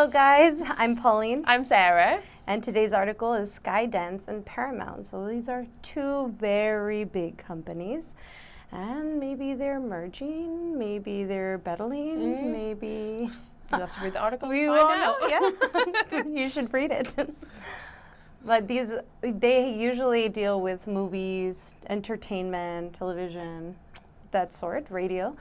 Hello guys, I'm Pauline. I'm Sarah. And today's article is Skydance and Paramount. So these are two very big companies. And maybe they're merging, maybe they're battling, maybe... You'll have to read the article. We will know, yeah. You should read it. But they usually deal with movies, entertainment, television, that sort, radio.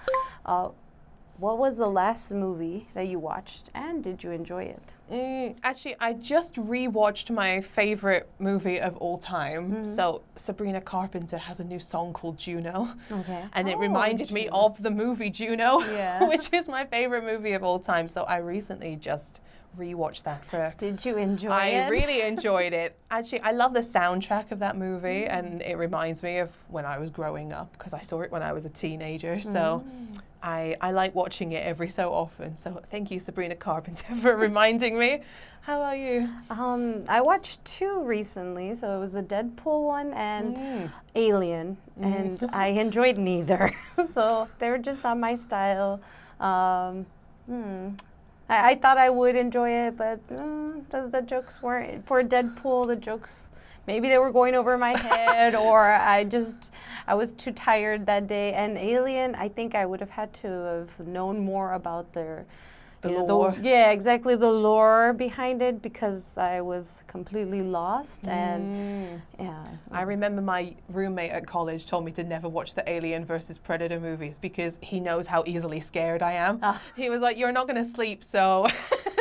What was the last movie that you watched, and did you enjoy it? Actually, I just rewatched my favorite movie of all time. So Sabrina Carpenter has a new song called Juno. Okay. And it reminded me of the movie Juno, which is my favorite movie of all time. So I recently just rewatched that for... Did you enjoy it? I really enjoyed it. Actually, I love the soundtrack of that movie, and it reminds me of when I was growing up, because I saw it when I was a teenager. So I like watching it every so often. So thank you, Sabrina Carpenter, for reminding me. How about you? I watched two recently. So it was the Deadpool one and Alien, and I enjoyed neither. So they were just not my style. I thought I would enjoy it, but the jokes weren't. For Deadpool, the jokes, maybe they were going over my head, or I was too tired that day. And Alien, I think I would have had to have known more about the lore. Yeah, exactly, the lore behind it, because I was completely lost. And yeah, I remember my roommate at college told me to never watch the Alien versus Predator movies because he knows how easily scared I am. He was like, "You're not going to sleep, so."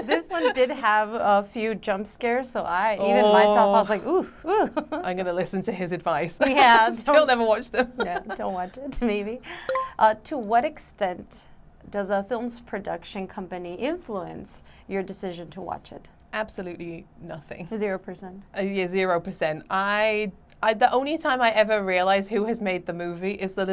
This one did have a few jump scares, so even myself, I was like, ooh. I'm going to listen to his advice. Yeah. Still never watch them. Yeah, don't watch it, maybe. To what extent does a film's production company influence your decision to watch it? Absolutely nothing. 0%. Yeah, 0%. The only time I ever realize who has made the movie is the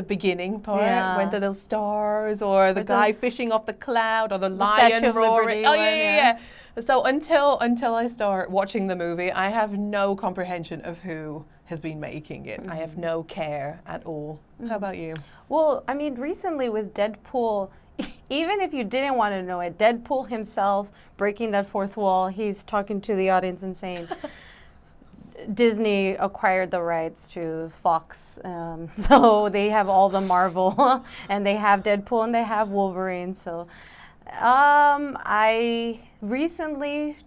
beginning part, when the little stars, or the guy fishing off the cloud, or the lion roaring. Oh yeah. So until I start watching the movie, I have no comprehension of who has been making it. I have no care at all. How about you? Well, I mean, recently with Deadpool, even if you didn't want to know it, Deadpool himself breaking that fourth wall, he's talking to the audience and saying, Disney acquired the rights to Fox, so they have all the Marvel, and they have Deadpool, and they have Wolverine. So, I recently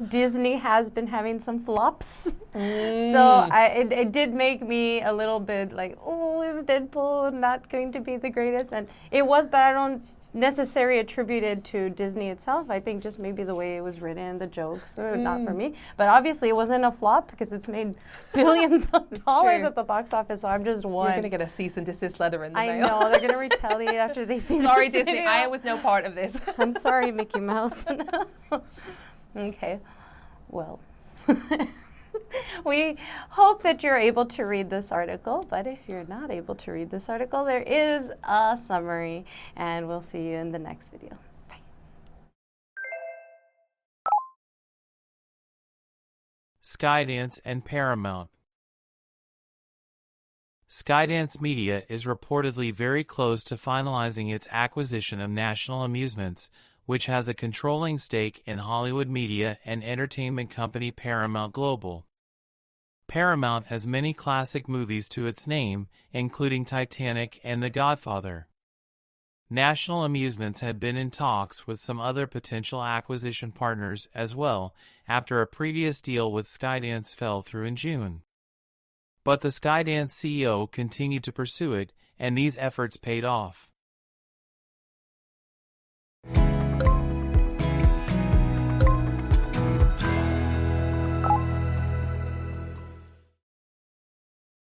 Disney has been having some flops, so it did make me a little bit like, oh, is Deadpool not going to be the greatest? And it was, but I don't necessarily attributed to Disney itself. I think just maybe the way it was written, the jokes, not for me. But obviously it wasn't a flop because it's made billions of dollars at the box office, so I'm just one. You're going to get a cease and desist letter in the mail. I know, they're going to retaliate after they see Sorry, this Disney, video. I was no part of this. I'm sorry, Mickey Mouse. Okay, well. We hope that you're able to read this article, but if you're not able to read this article, there is a summary, and we'll see you in the next video. Bye. Skydance and Paramount. Skydance Media is reportedly very close to finalizing its acquisition of National Amusements, which has a controlling stake in Hollywood media and entertainment company Paramount Global. Paramount has many classic movies to its name, including Titanic and The Godfather. National Amusements had been in talks with some other potential acquisition partners as well, after a previous deal with Skydance fell through in June. But the Skydance CEO continued to pursue it, and these efforts paid off.